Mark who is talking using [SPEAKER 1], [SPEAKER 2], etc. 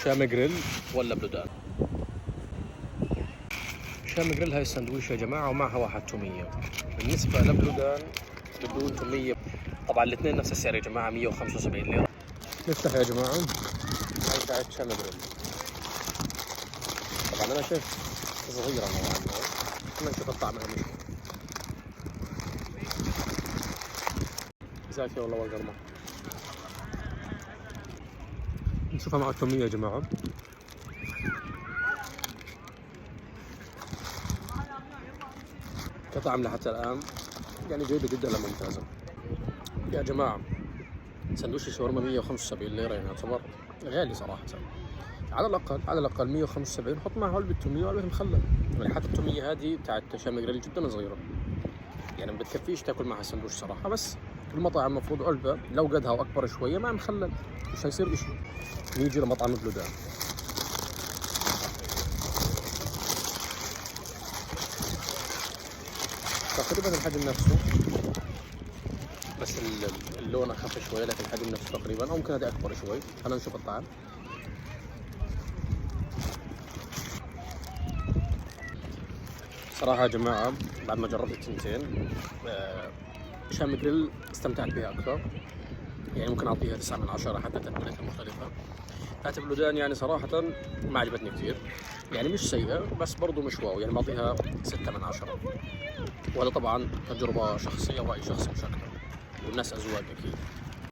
[SPEAKER 1] شام جريل ولا بلودان؟ شام جريل هاي السندويشة يا جماعة ومعها واحد تومية. بالنسبة لبلودان بدون تومية، طبعا الاثنين نفس السعر يا جماعة 175 ليرة. نفتح يا جماعة هاي تاعت شام جريل. طبعا أنا شايف صغيرة نوعا ما، خلينا نشوف الطعم مش زاكية والله والقرمة. نشوفها مع التومية يا جماعة. كطعم لحتى الآن يعني جيدة جدا لممتازة يا جماعة. سندويش الشاورما 175 ليرة، يعني يعتبر غالي صراحة. على الأقل 175 حط معها علبة تومية وعلبة مخلل. يعني حتى التومية هذه بتاعت شام جريل جدا صغيرة، يعني ما بتكفيش تاكل معها سندويش صراحة. بس في المطاعم المفروض علبة لو قدها وأكبر شوية مع مخلل، مش هيصير إشي. نيجي لمطعم بلودان. تقريبا الحجم نفسه، بس اللون أخف شوية، لكن الحجم نفسه تقريبا، أو ممكن هذا أكبر شوي. خلينا نشوف الطعم. صراحة يا جماعة بعد ما جربت التنتين شام جريل استمتعت بها أكثر، يعني ممكن أعطيها 9 من 10 حتى تتبيلتها مختلفة. هات بلودان يعني صراحة ما عجبتني كثير، يعني مش سيئة بس برضو مش واو، يعني بعطيها 6 من 10. وهذا طبعا تجربة شخصية ورأي شخصي مش أكثر، والناس أذواق أكيد.